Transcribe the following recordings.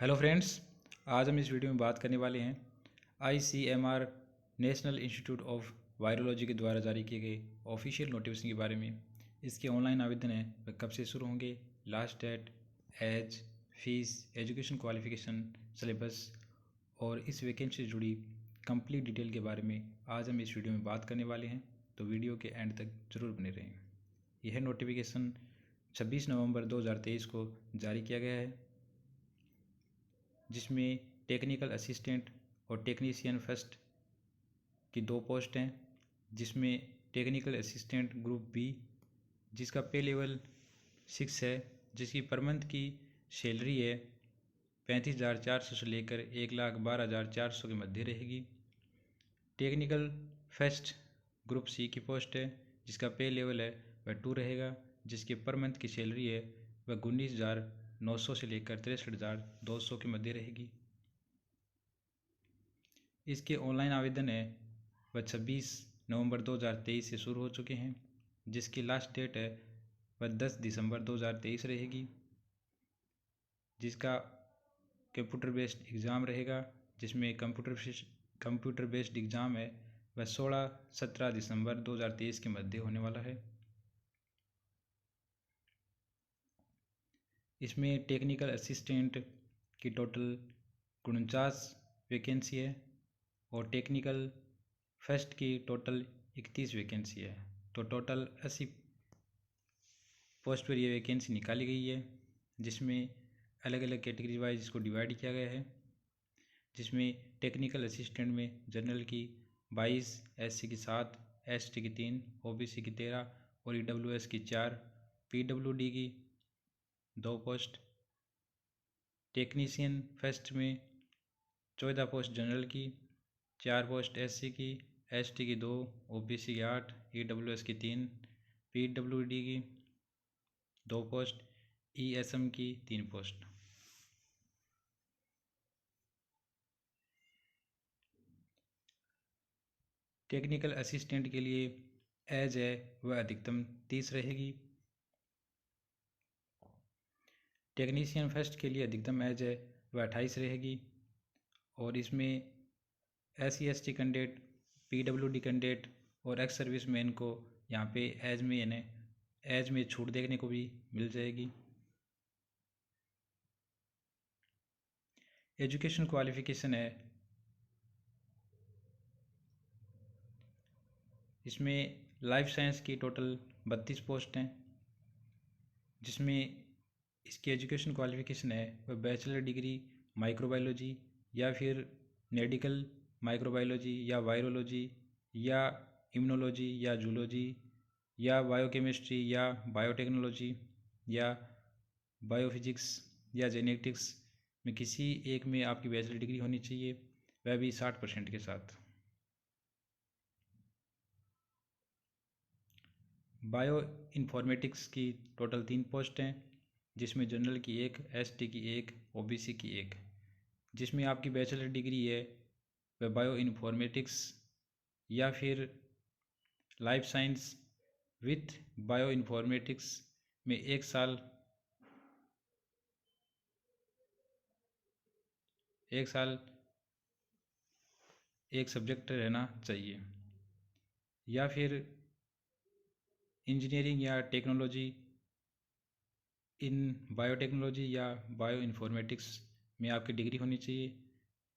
Hello friends, आज हम इस वीडियो में बात करने वाले हैं ICMR national institute of virology के द्वारा जारी किए गए ऑफिशियल नोटिफिकेशन के बारे में। इसके ऑनलाइन आवेदन हैं वह कब से शुरू होंगे, last date, age, fees, education qualification, syllabus और इस वैकेंसी से जुड़ी कंप्लीट डिटेल के बारे में आज हम इस वीडियो में बात करने वाले हैं। तो वीडियो के एंड तक ज़रूर बने रहें। यह नोटिफिकेशन 26 नवंबर 2023 को जारी किया गया है, जिसमें टेक्निकल असिस्टेंट और टेक्नीशियन फर्स्ट की 2 पोस्ट हैं। जिसमें टेक्निकल असिस्टेंट ग्रुप बी, जिसका पे लेवल 6 है, जिसकी पर मंथ की सैलरी है 35,400 से लेकर 1,12,400 के मध्य रहेगी। टेक्निकल फर्स्ट ग्रुप सी की पोस्ट है, जिसका पे लेवल है वह 2 रहेगा, जिसकी पर मंथ की सैलरी है वह 19,900 से लेकर 63,200 के मध्य रहेगी। इसके ऑनलाइन आवेदन है वह 26 नवंबर 2023 से शुरू हो चुके हैं, जिसकी लास्ट डेट है वह 10 दिसंबर 2023 रहेगी। जिसका कंप्यूटर बेस्ड एग्ज़ाम रहेगा, जिसमें कंप्यूटर बेस्ड एग्ज़ाम है वह 16-17 दिसंबर 2023 के मध्य होने वाला है। इसमें टेक्निकल असिस्टेंट की टोटल 49 वैकेंसी है और टेक्निकल फर्स्ट की टोटल 31 वैकेंसी है। तो टोटल 80 पोस्ट पर यह वैकेंसी निकाली गई है, जिसमें अलग अलग कैटेगरी वाइज इसको डिवाइड किया गया है। जिसमें टेक्निकल असिस्टेंट में जनरल की 22, SC की 7, ST की 3, OBC की 13 और EWS की 4, PWD की 2 पोस्ट। टेक्नीशियन फर्स्ट में 14 पोस्ट जनरल की, 4 पोस्ट SC की, ST की 2, OBC की 8, EWS की 3, PWD की 2 पोस्ट, ESM की 3 पोस्ट। टेक्निकल असिस्टेंट के लिए एज है वह अधिकतम 30 रहेगी। टेक्नीशियन फर्स्ट के लिए अधिकतम एज है वह 28 रहेगी। और इसमें SC/ST कैंडिडेट, PWD कैंडिडेट और एक्स सर्विस मैन को यहाँ पे एज में छूट देखने को भी मिल जाएगी। एजुकेशन क्वालिफिकेशन है, इसमें लाइफ साइंस की टोटल 32 पोस्ट हैं, जिसमें इसकी एजुकेशन क्वालिफिकेशन है वह बैचलर डिग्री माइक्रोबायोलॉजी या फिर मेडिकल माइक्रोबायोलॉजी या वायरोलॉजी या इम्यूनोलॉजी या जूलॉजी या बायोकेमिस्ट्री या बायोटेक्नोलॉजी या बायोफिजिक्स या जेनेटिक्स में किसी एक में आपकी बैचलर डिग्री होनी चाहिए, वह भी 60% के साथ। बायो इन्फॉर्मेटिक्स की टोटल 3 पोस्ट हैं, जिसमें जनरल की 1, ST की 1, OBC की 1। जिसमें आपकी बैचलर डिग्री है वह बायो इन्फॉर्मेटिक्स या फिर life science with bio informatics में 1 साल एक सब्जेक्ट रहना चाहिए, या फिर इंजीनियरिंग या टेक्नोलॉजी इन बायोटेक्नोलॉजी या बायो इन्फॉर्मेटिक्स में आपकी डिग्री होनी चाहिए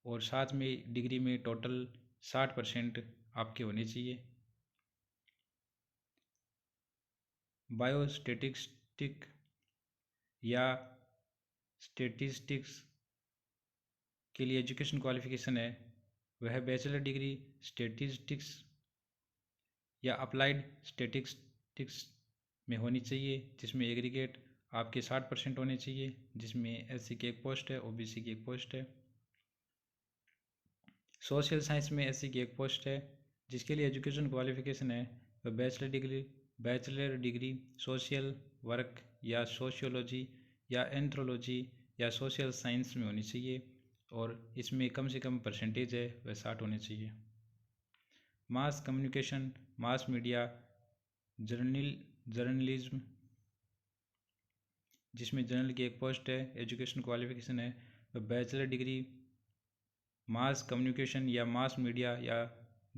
और साथ में डिग्री में टोटल 60% आपके होने चाहिए। बायोस्टेटिस्टिक या स्टेटिस्टिक्स के लिए एजुकेशन क्वालिफिकेशन है वह बैचलर डिग्री स्टेटिस्टिक्स या अप्लाइड स्टेटिस्टिक्स में होनी चाहिए, जिसमें एग्रीगेट आपके 60% होने चाहिए, जिसमें SC की 1 पोस्ट है, OBC की 1 पोस्ट है। सोशल साइंस में SC की 1 पोस्ट है, जिसके लिए एजुकेशन क्वालिफिकेशन है वह बैचलर डिग्री सोशल वर्क या सोशियोलॉजी या एंथ्रोलॉजी या सोशल साइंस में होनी चाहिए और इसमें कम से कम परसेंटेज है वह 60 होने चाहिए। Mass communication, mass media, journalism, जिसमें जनरल की 1 पोस्ट है, एजुकेशन क्वालिफिकेशन है वह बैचलर डिग्री मास कम्युनिकेशन या मास मीडिया या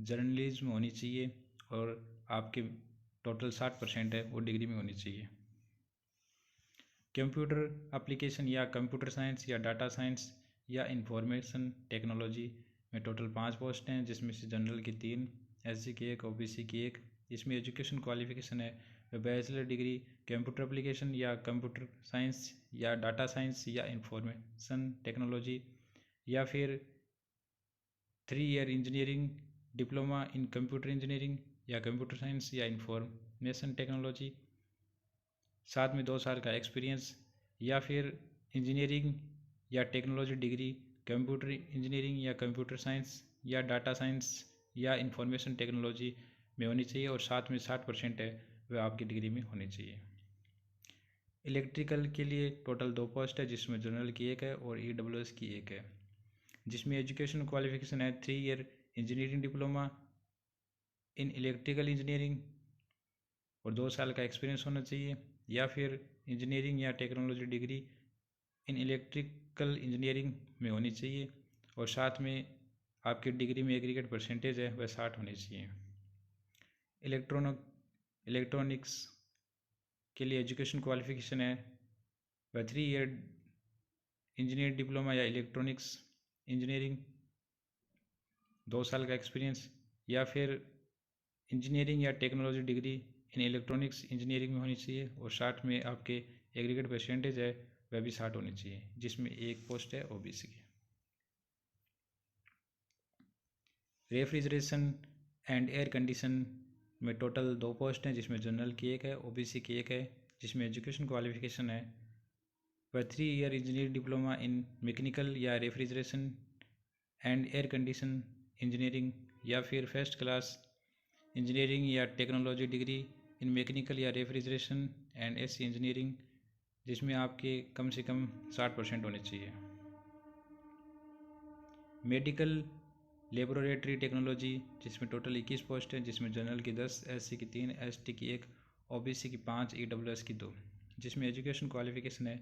जर्नलिज्म में होनी चाहिए और आपके टोटल 60% है वो डिग्री में होनी चाहिए। कंप्यूटर एप्लीकेशन या कंप्यूटर साइंस या डाटा साइंस या इंफॉर्मेशन टेक्नोलॉजी में टोटल 5 पोस्ट हैं, जिसमें से जनरल की 3, एससी की 1, ओबीसी की 1। इसमें एजुकेशन क्वालिफिकेशन है बैचलर डिग्री कंप्यूटर एप्लीकेशन या कंप्यूटर साइंस या डाटा साइंस या इंफॉर्मेशन टेक्नोलॉजी, या फिर 3 ईयर इंजीनियरिंग डिप्लोमा इन कंप्यूटर इंजीनियरिंग या कंप्यूटर साइंस या इंफॉर्मेशन टेक्नोलॉजी, साथ में 2 साल का एक्सपीरियंस, या फिर इंजीनियरिंग या टेक्नोलॉजी डिग्री कंप्यूटर इंजीनियरिंग या कंप्यूटर साइंस या डाटा साइंस या इंफॉर्मेशन टेक्नोलॉजी में होनी चाहिए और साथ में 60% है वह आपकी डिग्री में होनी चाहिए। इलेक्ट्रिकल के लिए टोटल 2 पोस्ट है, जिसमें जनरल की 1 है और ईडब्ल्यूएस की 1 है, जिसमें एजुकेशन क्वालिफिकेशन है 3 year engineering diploma in electrical engineering और 2 साल का एक्सपीरियंस होना चाहिए, या फिर इंजीनियरिंग या technology degree in electrical engineering में होनी चाहिए और साथ में आपकी डिग्री में एग्रीगेट परसेंटेज है वह 60 होनी चाहिए। इलेक्ट्रॉनिक्स के लिए एजुकेशन क्वालिफिकेशन है वह 3 ईयर इंजीनियर डिप्लोमा या इलेक्ट्रॉनिक्स इंजीनियरिंग, 2 साल का एक्सपीरियंस, या फिर इंजीनियरिंग या technology degree in electronics engineering में होनी चाहिए और 60 में आपके एग्रीगेट परसेंटेज है वह भी 60 होनी चाहिए, जिसमें 1 पोस्ट है ओबीसी की। रेफ्रिजरेशन एंड एयर कंडीशन में टोटल 2 पोस्ट हैं, जिसमें जनरल की 1 है, ओबीसी की 1 है, जिसमें एजुकेशन क्वालिफिकेशन है वह 3 year engineering diploma in mechanical या refrigeration and air condition engineering, या फिर फर्स्ट क्लास इंजीनियरिंग या टेक्नोलॉजी डिग्री इन मैकेनिकल या रेफ्रिजरेशन एंड एसी इंजीनियरिंग, जिसमें आपके कम से कम 60% होने चाहिए। मेडिकल लेबोरेटरी टेक्नोलॉजी, जिसमें टोटल 21 पोस्ट है, जिसमें जनरल की 10, एससी की 3, एसटी की 1, ओबीसी की 5, ईडब्ल्यूएस की 2, जिसमें एजुकेशन क्वालिफिकेशन है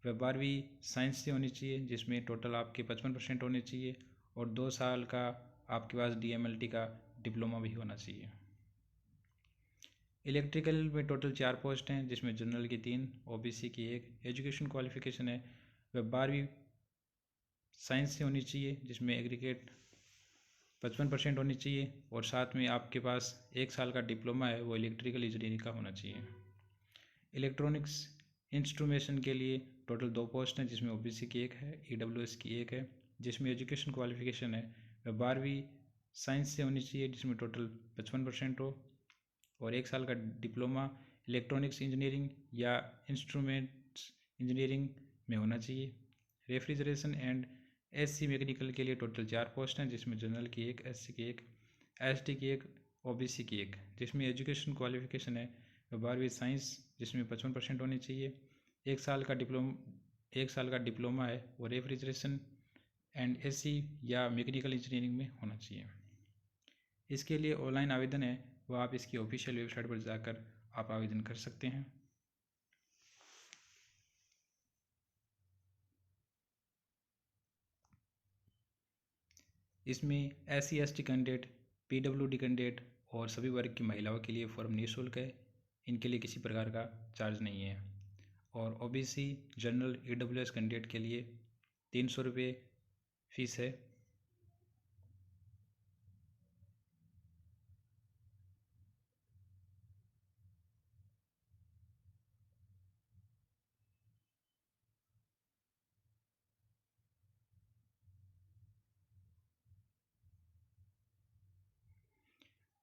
वह 12वीं साइंस से होनी चाहिए, जिसमें टोटल आपके 55% होने चाहिए और 2 साल का आपके पास डीएमएलटी का डिप्लोमा भी होना चाहिए। इलेक्ट्रिकल में टोटल 4 पोस्ट हैं, जिसमें जनरल की 3, ओबीसी की 1, एजुकेशन क्वालिफिकेशन है वह 12वीं साइंस से होनी चाहिए, जिसमें एग्रीगेट 55% होनी चाहिए और साथ में आपके पास 1 साल का डिप्लोमा है वो इलेक्ट्रिकल इंजीनियरिंग का होना चाहिए। इलेक्ट्रॉनिक्स इंस्ट्रूमेशन के लिए टोटल 2 पोस्ट हैं, जिसमें ओबीसी की 1 है, ईडब्ल्यूएस की 1 है, जिसमें एजुकेशन क्वालिफिकेशन है वह 12वीं साइंस से होनी चाहिए, जिसमें टोटल 55% हो और 1 साल का डिप्लोमा इलेक्ट्रॉनिक्स इंजीनियरिंग या इंस्ट्रूमेंट्स इंजीनियरिंग में होना चाहिए। रेफ्रिजरेशन एंड एससी मैकेनिकल के लिए टोटल 4 पोस्ट हैं, जिसमें जनरल की 1, एससी की 1, एसटी की 1, ओबीसी की 1, जिसमें एजुकेशन क्वालिफिकेशन है 12वीं साइंस, जिसमें 55% होनी चाहिए। 1 साल का डिप्लोमा है वो रेफ्रिजरेशन एंड एसी या मैकेनिकल इंजीनियरिंग में होना चाहिए। इसके लिए ऑनलाइन आवेदन है वह आप इसकी ऑफिशियल वेबसाइट पर जाकर आप आवेदन कर सकते हैं। इसमें SC ST candidate, PWD candidate और सभी वर्ग की महिलाओं के लिए फॉर्म निःशुल्क है, इनके लिए किसी प्रकार का चार्ज नहीं है। और OBC जनरल EWS कैंडिडेट के लिए 300 रुपये फीस है।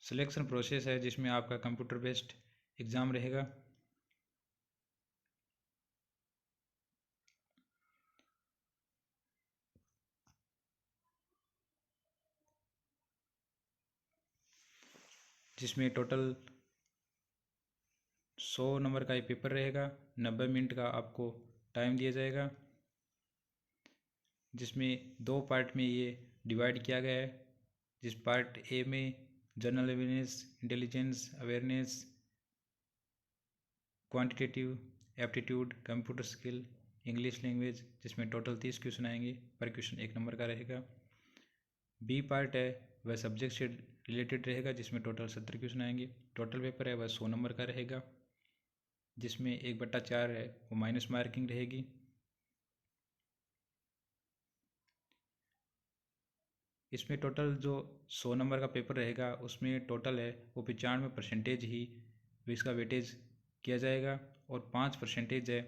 सिलेक्शन प्रोसेस है जिसमें आपका कंप्यूटर बेस्ड एग्ज़ाम रहेगा। जिसमें टोटल 100 नंबर का ये पेपर रहेगा, 90 मिनट का आपको टाइम दिया जाएगा, जिसमें 2 पार्ट में ये डिवाइड किया गया है। जिस पार्ट ए में general awareness, intelligence awareness, quantitative aptitude, computer skill English language, जिसमें टोटल 30 क्वेश्चन आएंगे, पर क्वेश्चन 1 नंबर का रहेगा। बी पार्ट है वह सब्जेक्ट से रिलेटेड रहेगा, जिसमें टोटल 70 क्वेश्चन आएंगे। टोटल पेपर है वह 100 नंबर का रहेगा, जिसमें 1/4 है वो माइनस मार्किंग रहेगी। इसमें टोटल जो 100 नंबर का पेपर रहेगा उसमें टोटल है वो 95% ही इसका वेटेज किया जाएगा, और 5% है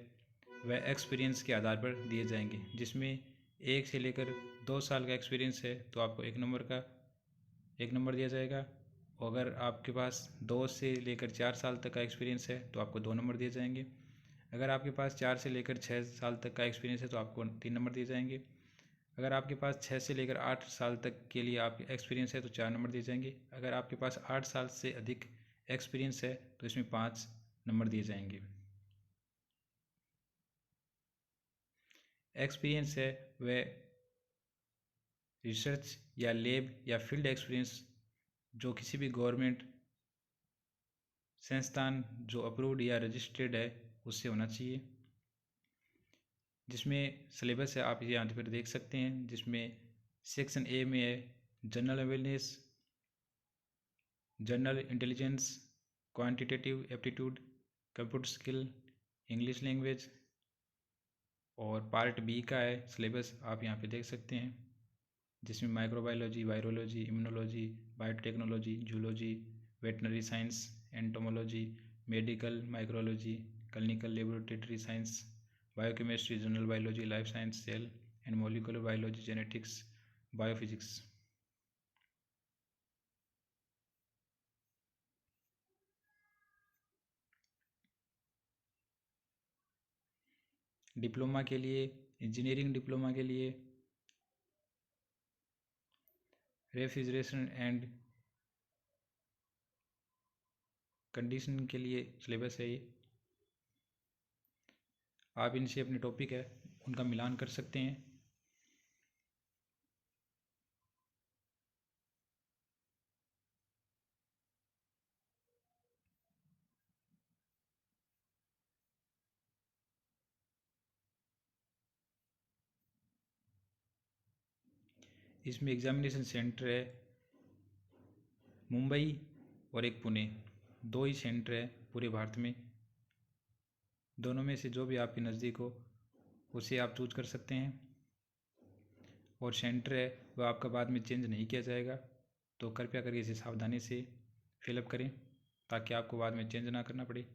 वह एक्सपीरियंस के आधार पर दिए जाएंगे, जिसमें 1 से लेकर 2 साल का एक्सपीरियंस है तो आपको 1 नंबर दिया जाएगा, और अगर आपके पास 2 से लेकर 4 साल तक का एक्सपीरियंस है तो आपको 2 नंबर दिए जाएंगे। अगर आपके पास 4 से लेकर 6 साल तक का एक्सपीरियंस है तो आपको 3 नंबर दिए जाएंगे। अगर आपके पास 6 से लेकर 8 साल तक के लिए आपके एक्सपीरियंस है तो 4 नंबर दिए जाएंगे। अगर आपके पास 8 साल से अधिक एक्सपीरियंस है तो इसमें 5 नंबर दिए जाएंगे। एक्सपीरियंस है वह रिसर्च या लैब या फील्ड एक्सपीरियंस जो किसी भी गवर्नमेंट संस्थान जो अप्रूव्ड या रजिस्टर्ड है उससे होना चाहिए। जिसमें सिलेबस है आप यहाँ पर देख सकते हैं, जिसमें सेक्शन ए में है general awareness, general intelligence, quantitative aptitude, computer skill, English language, और पार्ट बी का है सिलेबस आप यहाँ पे देख सकते हैं, जिसमें microbiology, virology, immunology, biotechnology, zoology, veterinary science, entomology, medical micrology, clinical laboratory science, biochemistry, general biology, life science, cell and molecular biology, genetics, biophysics. Diploma के लिए, इंजीनियरिंग डिप्लोमा के लिए रेफ्रिजरेशन एंड कंडीशनिंग के लिए सिलेबस है ये। आप इनसे अपने टॉपिक है उनका मिलान कर सकते हैं। इसमें एग्जामिनेशन सेंटर है मुंबई और एक पुणे, 2 ही सेंटर है पूरे भारत में। दोनों में से जो भी आपके नज़दीक हो उसे आप चूज कर सकते हैं, और सेंटर है वह आपका बाद में चेंज नहीं किया जाएगा, तो कृपया करके इसे सावधानी से फिलअप करें ताकि आपको बाद में चेंज ना करना पड़े।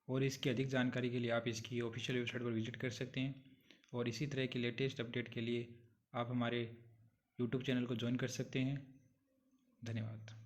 और इसकी अधिक जानकारी के लिए आप इसकी ऑफिशियल वेबसाइट पर विजिट कर सकते हैं, और इसी तरह की लेटेस्ट अपडेट के लिए आप हमारे यूट्यूब चैनल को ज्वाइन कर सकते हैं। धन्यवाद।